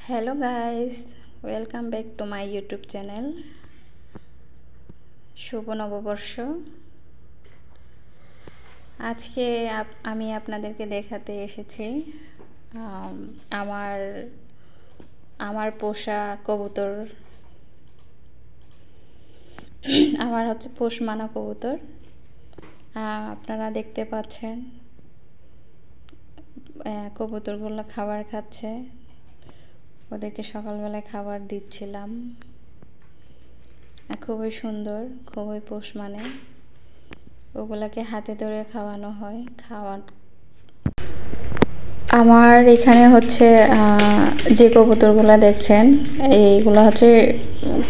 Hello guys, welcome back to my YouTube channel शुभ नवबर्ष। आज के आमी आपनादेरके देखाते एसेछि आमार पोषा कबूतर। आमार होच्छे पोष माना कबूतर। आपनारा देखते पाच्छेन कबूतरगुलो खाबार खाচ্ছে। ওদেরকে সকালবেলায় খাবার দিচ্ছিলাম। খুবই সুন্দর, খুবই পোষ মানে। ওগুলাকে হাতে ধরে খাওয়ানো হয়। আমার এখানে হচ্ছে যে কবুতরগুলো দেখছেন এইগুলো হচ্ছে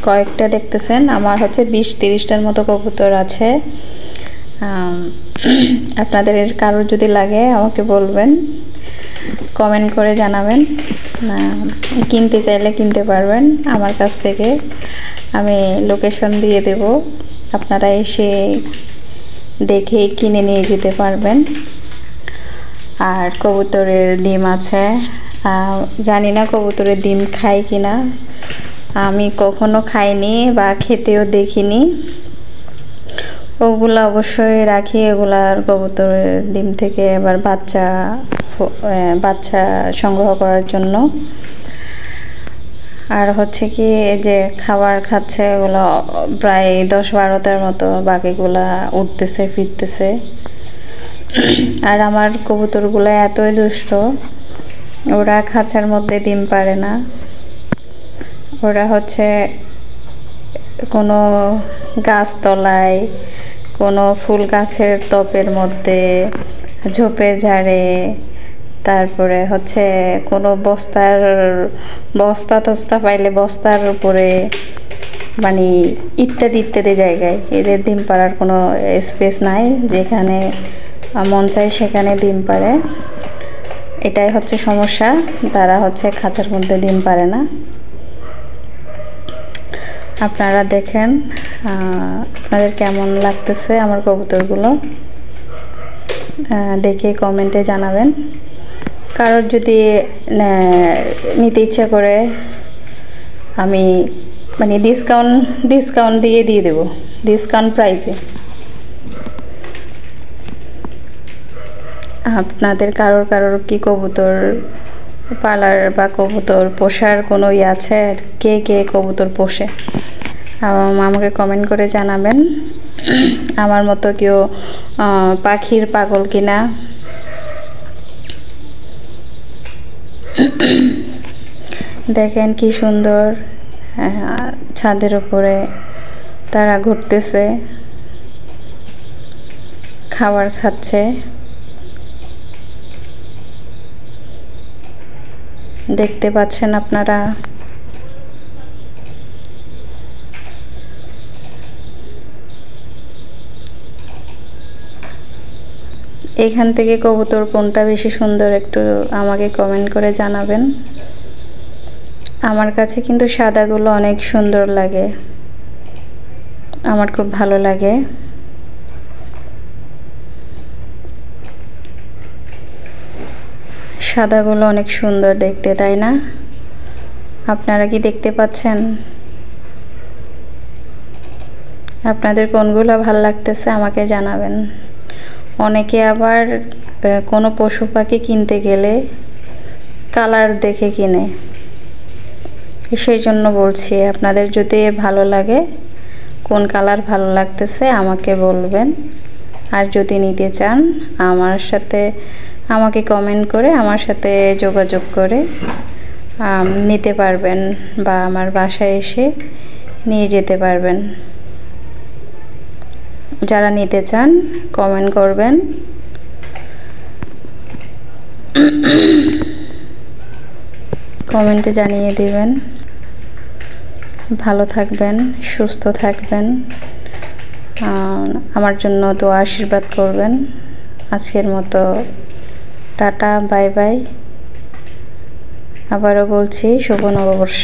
কয়েকটা দেখতেছেন। আমার হচ্ছে 20-30টার মতো কবুতর আছে। আপনাদের কারোর যদি লাগে আমাকে বলবেন, কমেন্ট করে জানাবেন। কিনতে চাইলে কিনতে পারবেন আমার কাছ থেকে। আমি লোকেশন দিয়ে দেব, আপনারা এসে দেখে কিনে নিয়ে যেতে পারবেন। আর কবুতরের ডিম আছে। জানি না কবুতরের ডিম খায় কিনা, আমি কখনো খাইনি বা খেতেও দেখিনি। ওগুলো অবশ্যই রাখি, এগুলার কবুতরের ডিম থেকে আবার বাচ্চা সংগ্রহ করার জন্য। আর হচ্ছে কি যে খাবার খাচ্ছে এগুলো প্রায় 10-12টার মতো, বাকিগুলা উঠতেছে ফিরতেছে। আর আমার কবুতরগুলো এতই দুষ্ট, ওরা খাঁচার মধ্যে ডিম পারে না। ওরা হচ্ছে কোনো গাছতলায়, কোনো ফুল গাছের টবের মধ্যে, ঝোপে ঝাড়ে, তারপরে হচ্ছে কোনো বস্তা পাইলে বস্তার উপরে, মানে ইত্যাদি জায়গায় এদের ডিম পাড়ার কোনো স্পেস নাই। যেখানে মন চায় সেখানে ডিম পাড়ে। এটাই হচ্ছে সমস্যা, তারা হচ্ছে খাঁচার মধ্যে ডিম পারে না। আপনারা দেখেন আপনাদের কেমন লাগতেছে আমার কবুতরগুলো, দেখে কমেন্টে জানাবেন। কারোর যদি নিতে ইচ্ছা করে আমি মানে ডিসকাউন্ট দিয়ে দেব, ডিসকাউন্ট প্রাইসে। আপনাদের কারোর কি কবুতর পালার বা কবুতর পোষার কোনো আছে? কে কবুতর পোষে আমাকে কমেন্ট করে জানাবেন। আমার মতো কেউ পাখির পাগল কিনা। দেখেন কি সুন্দর, ছাদের উপরে তারা ঘুরতেছে, খাবার খাচ্ছে। দেখতে পাচ্ছেন আপনারা। এখান থেকে কবুতর কোনটা বেশি সুন্দর একটু আমাকে কমেন্ট করে জানাবেন। আমার কাছে কিন্তু সাদাগুলো অনেক সুন্দর লাগে, আমার খুব ভালো লাগে। সাদাগুলো অনেক সুন্দর দেখতে, তাই না? আপনারা কি দেখতে পাচ্ছেন? আপনাদের কোনগুলো ভালো লাগতেছে আমাকে জানাবেন। অনেকে আবার কোনো পশু পাখি কিনতে গেলে কালার দেখে কিনে, সেই জন্য বলছি আপনাদের যদি ভালো লাগে, কোন কালার ভালো লাগতেছে আমাকে বলবেন। আর যদি নিতে চান আমাকে কমেন্ট করে আমার সাথে যোগাযোগ করে নিতে পারবেন, বা আমার বাসায় এসে নিয়ে যেতে পারবেন। যারা নিতে চান কমেন্ট করবেন। কমেন্টে জানিয়ে দিবেন। ভালো থাকবেন, সুস্থ থাকবেন, আমার জন্য দোয়া আশীর্বাদ করবেন। আজকের মতো টাটা, বাই বাই। আবারও বলছি শুভ নববর্ষ।